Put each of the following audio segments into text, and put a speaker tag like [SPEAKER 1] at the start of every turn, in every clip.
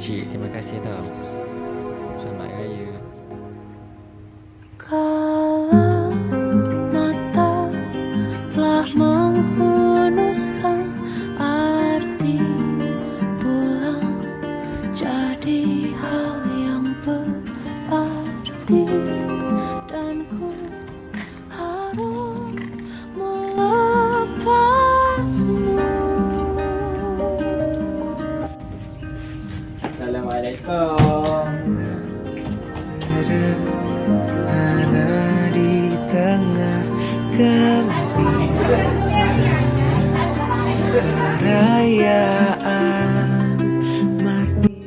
[SPEAKER 1] Cik, terima kasih tau. Selamat Raya.
[SPEAKER 2] Kala mata telah menghunuskan arti pulang jadi hal yang berarti, dan ku harus melepasmu.
[SPEAKER 1] Assalamualaikum.
[SPEAKER 3] Sederhana di tengah kebintangan perayaan mati.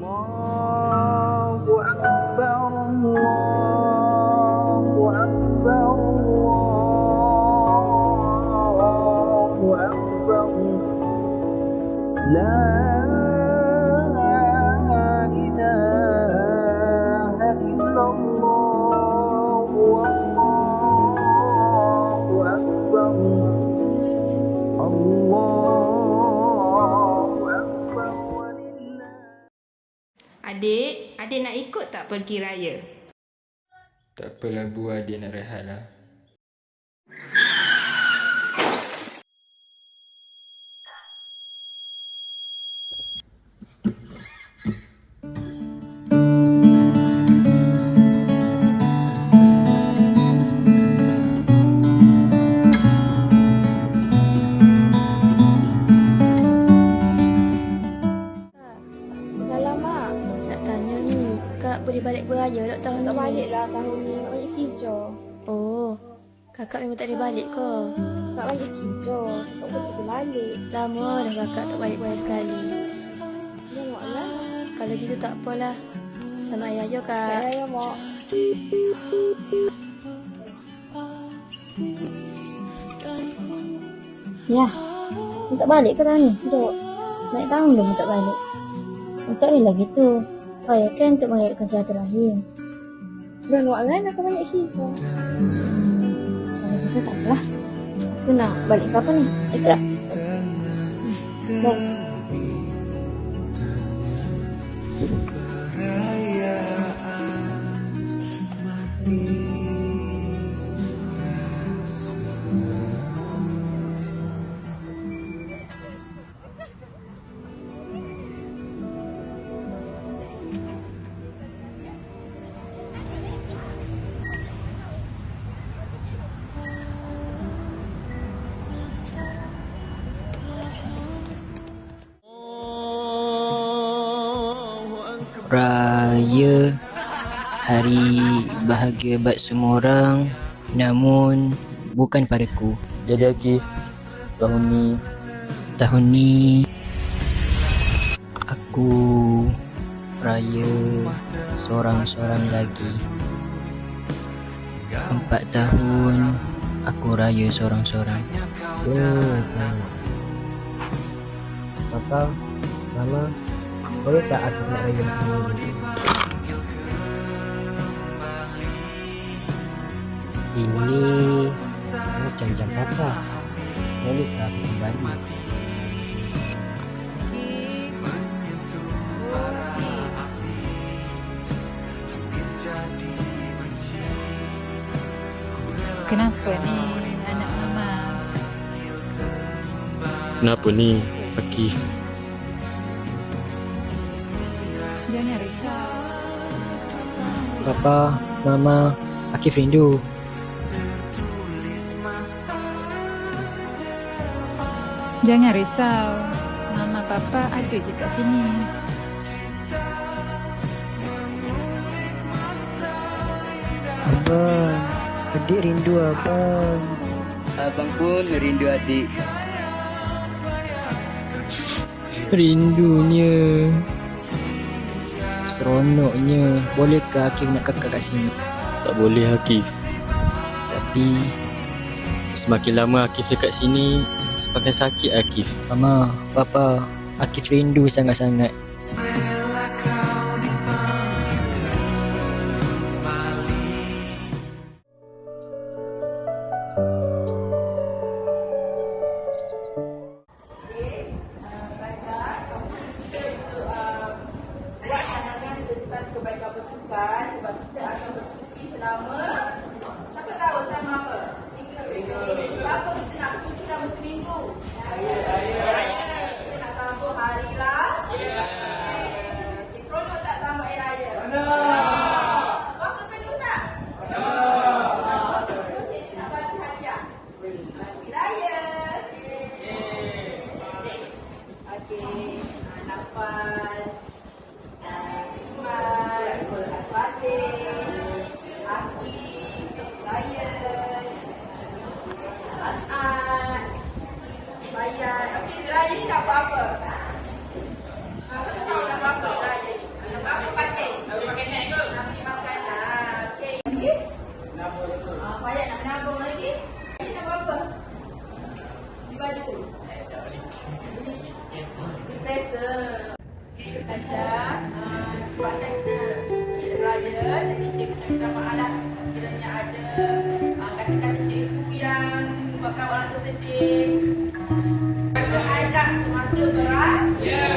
[SPEAKER 3] Allahu Akbar, Allahu Akbar, Allahu Akbar. La
[SPEAKER 4] Adik nak ikut tak pergi raya?
[SPEAKER 1] Tak apalah Bu, adik nak rehat lah.
[SPEAKER 5] Salam Mak. Nak tanya ni, Kak boleh balik beraya tak tahun ni?
[SPEAKER 6] Tak balik lah tahun ni, Mak balik kerja.
[SPEAKER 5] Oh, Kakak memang tak boleh balik ke?
[SPEAKER 6] Tak balik kerja, tak boleh balik.
[SPEAKER 5] Lama dah Kakak tak balik beraya sekali.
[SPEAKER 6] Ya Mak lah.
[SPEAKER 5] Kalau gitu tak apalah. Selamat Hari Raya Kak.
[SPEAKER 6] Tak raya Mak.
[SPEAKER 5] Ya, ni tak balik ke tahun ni? Tak. Naik tahun dah tak balik. Tak boleh lah gitu. Raya kan untuk merayakan silaturahim.
[SPEAKER 6] Dan Mak kan aku balik kerja.
[SPEAKER 5] Kalau gitu tak apalah. Aku nak balik kapan ni? Ikut tak? Baik.
[SPEAKER 7] Raya, hari bahagia buat semua orang, namun bukan padaku.
[SPEAKER 1] Jadi Akif, tahun ni
[SPEAKER 7] Aku raya seorang-seorang lagi. 4 tahun aku raya seorang-seorang.
[SPEAKER 8] Sama. Papa, Mama, boleh tak aku nak raya macam ni? Ini macam jam Papa. Boleh tak aku kembali?
[SPEAKER 4] Kenapa ni anak mama?
[SPEAKER 9] Kenapa ni, Akif?
[SPEAKER 4] Jangan risau.
[SPEAKER 7] Papa, Mama, Akif rindu.
[SPEAKER 4] Jangan risau. Mama papa ada je kat sini.
[SPEAKER 8] Abang, adik rindu abang.
[SPEAKER 10] Abang pun merindu adik.
[SPEAKER 7] Rindunya. Seronoknya. Bolehkah Akif nak kakak kat sini?
[SPEAKER 9] Tak boleh, Akif.
[SPEAKER 7] Tapi
[SPEAKER 9] Semakin lama Akif dekat sini, semakin sakit Akif.
[SPEAKER 7] Mama, Papa, Akif rindu sangat-sangat.
[SPEAKER 11] sama. Siapa tahu sama apa? Sebab apa kita nak cuti sama seminggu? Kita nak sambung hari raya. Seronok tak sama hari raya? Puasa penuh tak? Puasa penuh, cikgu nak bagi hadiah. Hari raya. Okey, nafas. Raya ni nak buat apa? Kita tahu nak buat apa raya? Nak buat apa pakai? Nak beli makanan ke? Nak beli makanan. Okey. Banyak nak menabung lagi. Raya nak buat apa? Beli baju. Beli kereta. Ajar. Sebabkan kita raya, jadi cikgu nak minta maaf lah. Kiranya ada kata-kata cikgu yang buatkan orang tersedih. Ajak semasa berat? Ya.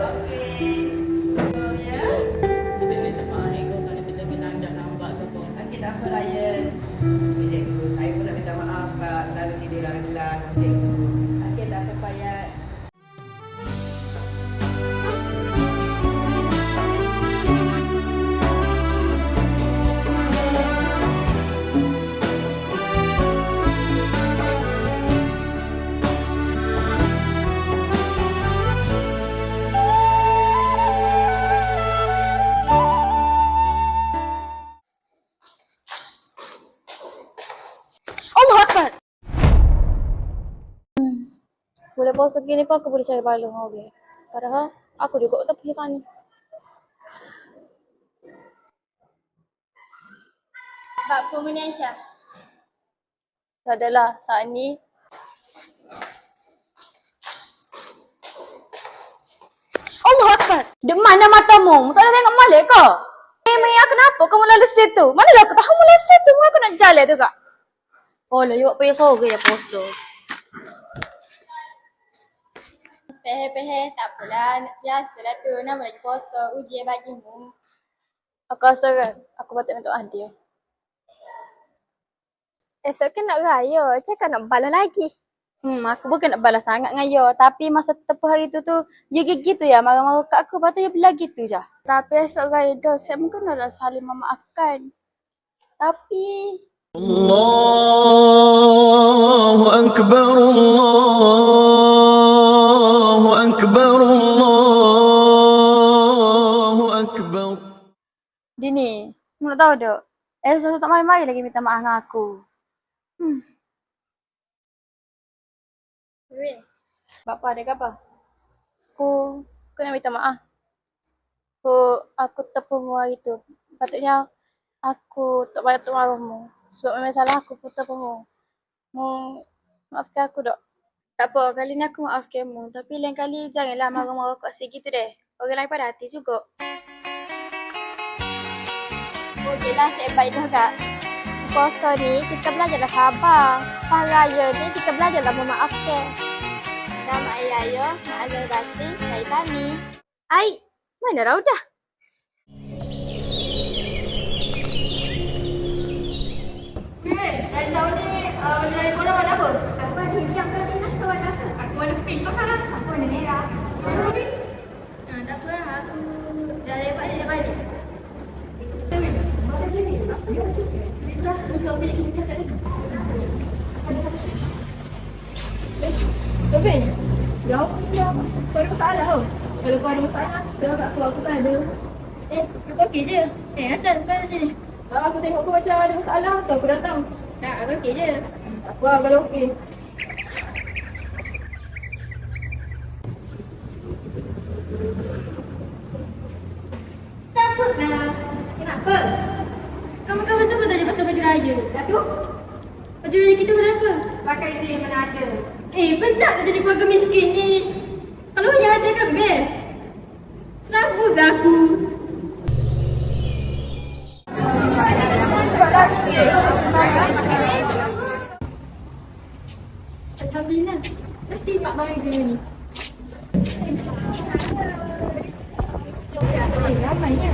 [SPEAKER 11] Okey. Ya. Kita ni cepat ni kalau kita kena ajak lambat ke apa. Okey, tak apa Ryan. Okey cikgu, saya pun nak minta maaf sebab selalu tidur dalam kelas cikgu. Okey, tak apa Payat.
[SPEAKER 6] Boleh puasa gini pun aku boleh cari balung orang. Padahal aku juga tak pergi sana.
[SPEAKER 5] Sebab pemenang Aisyah.
[SPEAKER 6] Tak adalah saat ni.
[SPEAKER 5] Allah Akbar. Di mana matamu? Tak ada tengok Malik ke? Maya, kenapa kamu lalu situ? Manalah aku tahu lalu situ. Aku nak jalan tu kak. Oh lah, you payah sore ya puasa.
[SPEAKER 6] Pehe-pehe, tak apalah. Biasalah tu. Nama lagi puasa. Ujian bagimu. Aku rasa kan, aku patut minta maaf dia. Esok kan nak raya. Cakap nak balas lagi.
[SPEAKER 5] Aku bukan nak balas sangat dengan you. Tapi masa tepuh hari tu you gitu ya. Marah-marah kat aku. Lepas tu you bilang gitu je.
[SPEAKER 6] Tapi esok raya dah. Saya mungkin nak saling memaafkan. Tapi...
[SPEAKER 3] Allahu Akbar, Allahu Akbar, Allahu Akbar.
[SPEAKER 5] Dini, kamu nak tahu tak? Esok tak mari-mari lagi minta maaf dengan aku.
[SPEAKER 6] Bapa ada ke apa? Aku nak minta maaf. Aku terpuhu hari tu. Patutnya aku tak patut marahmu. Sebab memang salah aku pun terpuhu. Maafkan aku tak?
[SPEAKER 5] Tak apa, kali ni aku maafkan kamu. Tapi lain kali janganlah marah-marah kat si gitu deh. Orang lain pada hati juga.
[SPEAKER 6] Okeylah, saya baik dah kak. Puasa ni kita belajarlah sabar. Hari raya ni kita belajarlah memaafkan. Selamat Hari Raya, ma'azal batin, saya kami.
[SPEAKER 5] Ai, mana Raudah?
[SPEAKER 6] Dari tahun ni, dari korang warna apa? Aku ada hijab ke Tina? Kau warna apa? Aku warna pink. Kau salah? Aku warna merah. Kau warna pink? Tak apa lah. Aku dah lepas dia nak balik. Masa dia ni, dia terasa kau bila kita cakap tadi. Ada siapa cakap? Tobin, jawab dia. Kau ada masalah tau. Kalau kau ada masalah, jawab kat aku kan ada. Aku okey je. Asal kau ada sini? Aku tengok kau macam ada masalah tu, aku datang. Tak, aku okey je. Tak apa kalau okey. Takutlah. Kenapa? Kamu siapa tanya pasal baju raya? Datuk? Baju raya kita berapa? Pakai je yang mana ada. Benar tak jadi keluarga miskin ni? Kalau banyak ada kan best. Serabutlah aku. Alhamdulillah. Mesti mak bangga ni. Ramainya.